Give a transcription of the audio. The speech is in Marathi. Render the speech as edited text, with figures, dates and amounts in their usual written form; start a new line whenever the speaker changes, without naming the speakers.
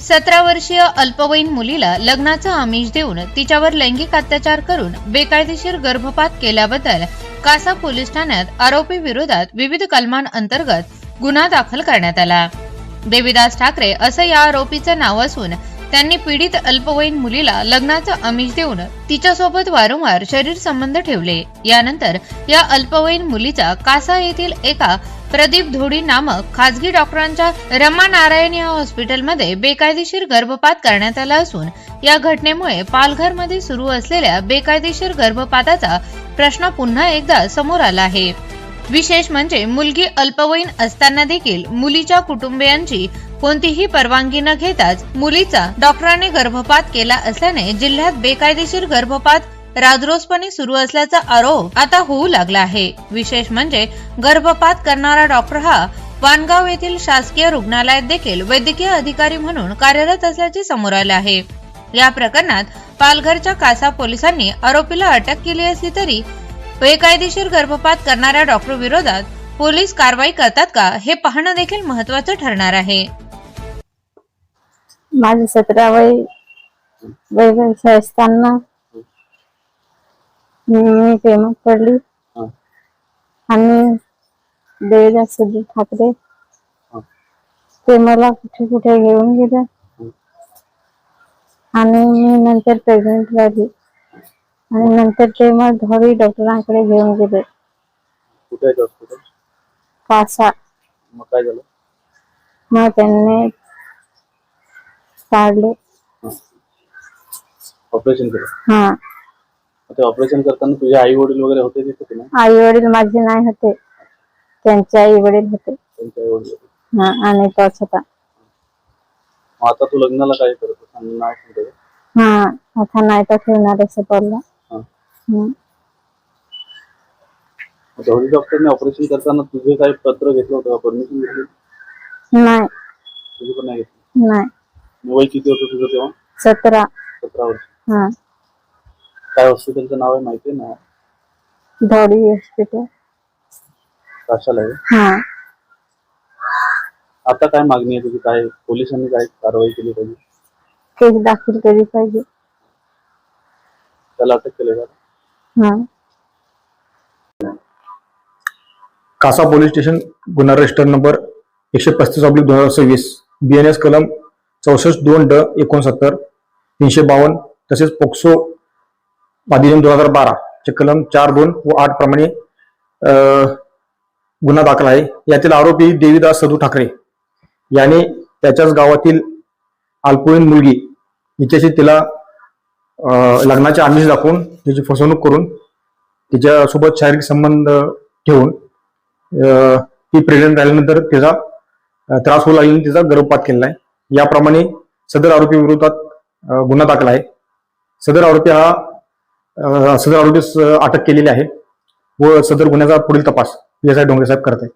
17 वर्षीय अल्पवयीन मुलीला लग्नाचं आमिष देऊन तिच्यावर लैंगिक अत्याचार करून बेकायदेशीर गर्भपात केल्याबद्दल कासा पोलीस ठाण्यात आरोपी विरोधात विविध कलमांअंतर्गत गुन्हा दाखल करण्यात आला। देवीदास ठाकरे असं या आरोपीचं नाव असून त्यांनी पीडित अल्पवयीन मुलीला लग्नाचं आमिष देऊन तिच्यासोबत वारंवार शरीर संबंध ठेवले। यानंतर या अल्पवयीन मुलीचा कासा येथील एका प्रदीप धोडी नामक खासगी डॉक्टरांच्या रमा नारायण या हॉस्पिटलमध्ये बेकायदेशीर गर्भपात करण्यात आला असून या घटनेमुळे पालघरमध्ये सुरू असलेल्या बेकायदेशीर गर्भपाताचा प्रश्न पुन्हा एकदा समोर आला आहे। विशेष म्हणजे मुलगी अल्पवयीन असताना देखील मुलीच्या कुटुंबियांची कोणतीही परवानगी न घेताच मुलीचा डॉक्टरांनी गर्भपात केला असल्याने जिल्ह्यात बेकायदेशीर गर्भपात राजरोसपणे सुरू असल्याचा आरोप आता होऊ लागला आहे। विशेष म्हणजे गर्भपात करणारा डॉक्टर हा वानगाव येथील शासकीय रुग्णालयात देखील वैद्यकीय अधिकारी म्हणून कार्यरत असल्याचे समोर आले आहे। या प्रकरणात पालघरच्या कासा पोलिसांनी आरोपीला अटक केली असली तरी बेकायदेशीर गर्भपात करणाऱ्या डॉक्टर विरोधात पोलीस कारवाई करतात का हे पाहणं देखील महत्त्वाचं ठरणार आहे।
माझे 17 वर्ष असताना मी प्रेमात पडली आणि देवीदास ठाकरे ते मला कुठे कुठे घेऊन गेले आणि मी नंतर प्रेग्नेंट झाली आणि नंतर ते मला धोडी डॉक्टरांकडे घेऊन गेले।
कुठे आहे हॉस्पिटल?
कासा।
मग काय झालं?
मग त्यांनी काढले,
ऑपरेशन केलं।
हा।
ते ऑपरेशन करताना तुझे आई वडील वगैरे होते तिथे की नाही?
आई वडील माझे नाही होते, त्यांचे आई वडील होते।
त्यांचे आई वडील होते।
हा, आणि तोच होता।
मग आता तू लग्नाला काय करत सांग नाव सांगते का?
हा, आता नाही तर ठेवणार असं बोलला।
धोडी डॉक्टरने ऑपरेशन करताना तुझे काही पत्र घेतलं होतं, परमिशन घेतली?
नाही।
तुझी पण नाही घेतली?
नाही।
वय किती होतं तुझं तेव्हा?
17।
17 वर्ष।
हा।
काय हॉस्पिटलचं नाव आहे माहिती आहे ना?
धोडी हॉस्पिटल।
काशाला आहे?
हा।
आता काय मागणी आहे तुझी? काय पोलिसांनी काय कारवाई केली पाहिजे?
केस दाखल केली पाहिजे।
त्याला अटक केली का?
हा।
कासा पोलीस स्टेशन गुन्हा रजिस्टर नंबर 135/2026 BNS कलम 64(2)(ड)69 352 तसेच पोक्सो अधिनियम 2012 चे कलम 4(2) व 8 प्रमाणे गुन्हा दाखल आहे। यातील आरोपी देवीदास सदू ठाकरे याने त्याच्याच गावातील अल्पवयीन मुलगी हिच्याशी तिला लग्नाचे आमिष दाखवून तिची फसवणूक करून तिच्यासोबत शारीरिक संबंध ठेवून ती प्रेग्नेंट राहिल्यानंतर तिचा त्रास होऊ लागल्याने तिचा गर्भपात केलेला आहे। याप्रमाणे सदर आरोपी विरोधात गुन्हा दाखल आहे। सदर आरोपीस अटक केलेली आहे व सदर गुन्ह्याचा पुढील तपास PSI डोंगरे साहेब करत आहेत।